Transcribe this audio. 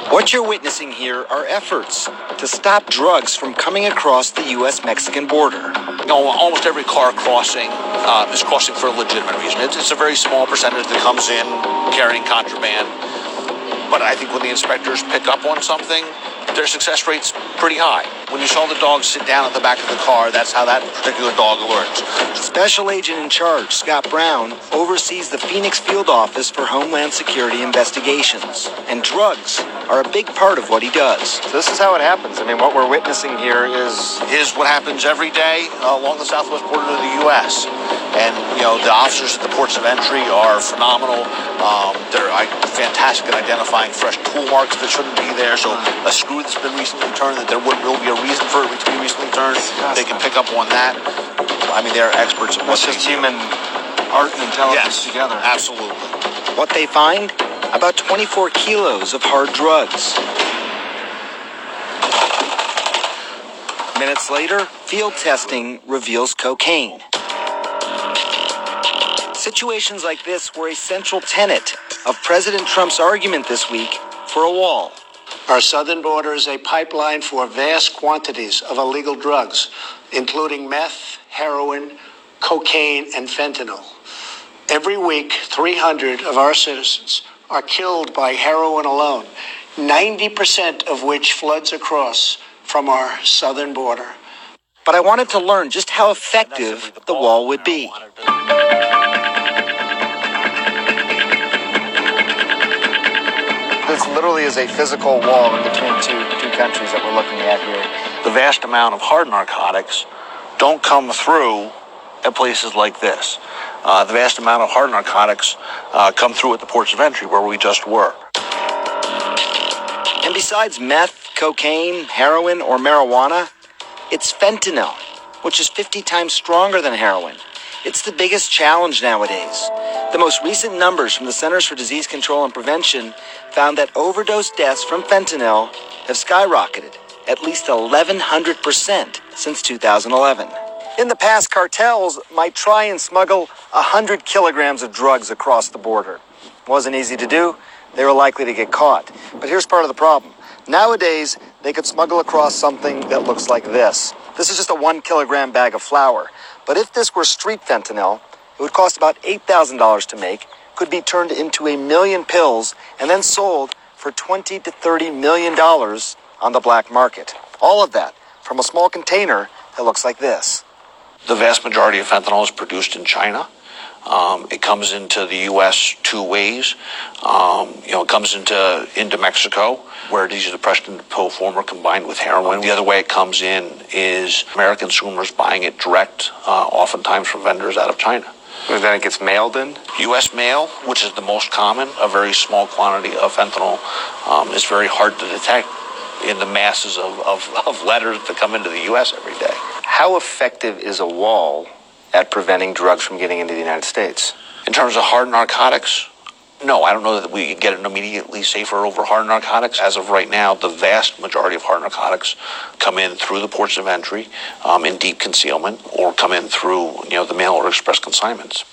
What you're witnessing here are efforts to stop drugs from coming across the U.S.-Mexican border. Almost every car crossing is crossing for a legitimate reason. It's a very small percentage that comes in carrying contraband. But I think when the inspectors pick up on something, their success rate's pretty high. When you saw the dog sit down at the back of the car, that's how that particular dog alerts. Special Agent in Charge, Scott Brown, oversees the Phoenix Field Office for Homeland Security Investigations. And drugs are a big part of what he does. So this is how it happens. I mean, what we're witnessing here is what happens every day along the southwest border of the U.S. And, the officers at the ports of entry are phenomenal. They're fantastic at identifying fresh tool marks that shouldn't be there. So a screw that's been recently turned, that there wouldn't really be a reason for it to be recently turned, they can pick up on that. I mean, they're experts at what they do. That's just human art and intelligence together. Absolutely. What they find? About 24 kilos of hard drugs. Minutes later, field testing reveals cocaine. Situations like this were a central tenet of President Trump's argument this week for a wall. Our southern border is a pipeline for vast quantities of illegal drugs, including meth, heroin, cocaine, and fentanyl. Every week, 300 of our citizens are killed by heroin alone, 90% of which floods across from our southern border. But I wanted to learn just how effective the wall would be. This literally is a physical wall in between two countries that we're looking at here. The vast amount of hard narcotics don't come through at places like this. The vast amount of hard narcotics come through at the ports of entry where we just were. And besides meth, cocaine, heroin, or marijuana, it's fentanyl, which is 50 times stronger than heroin. It's the biggest challenge nowadays. The most recent numbers from the Centers for Disease Control and Prevention found that overdose deaths from fentanyl have skyrocketed at least 1,100% since 2011. In the past, cartels might try and smuggle 100 kilograms of drugs across the border. Wasn't easy to do. They were likely to get caught. But here's part of the problem. Nowadays, they could smuggle across something that looks like this. This is just a 1 kilogram bag of flour. But if this were street fentanyl, it would cost about $8,000 to make, could be turned into 1 million pills, and then sold for $20 to $30 million on the black market. All of that from a small container that looks like this. The vast majority of fentanyl is produced in China. It comes into the U.S. two ways. It comes into Mexico, where it is either pressed into pill form or combined with heroin. The other way it comes in is American consumers buying it direct, oftentimes from vendors out of China. And then it gets mailed in? U.S. mail, which is the most common, a very small quantity of fentanyl, is very hard to detect in the masses of letters that come into the U.S. every day. How effective is a wall at preventing drugs from getting into the United States? In terms of hard narcotics, no, I don't know that we get it immediately safer over hard narcotics. As of right now, the vast majority of hard narcotics come in through the ports of entry in deep concealment or come in through the mail or express consignments.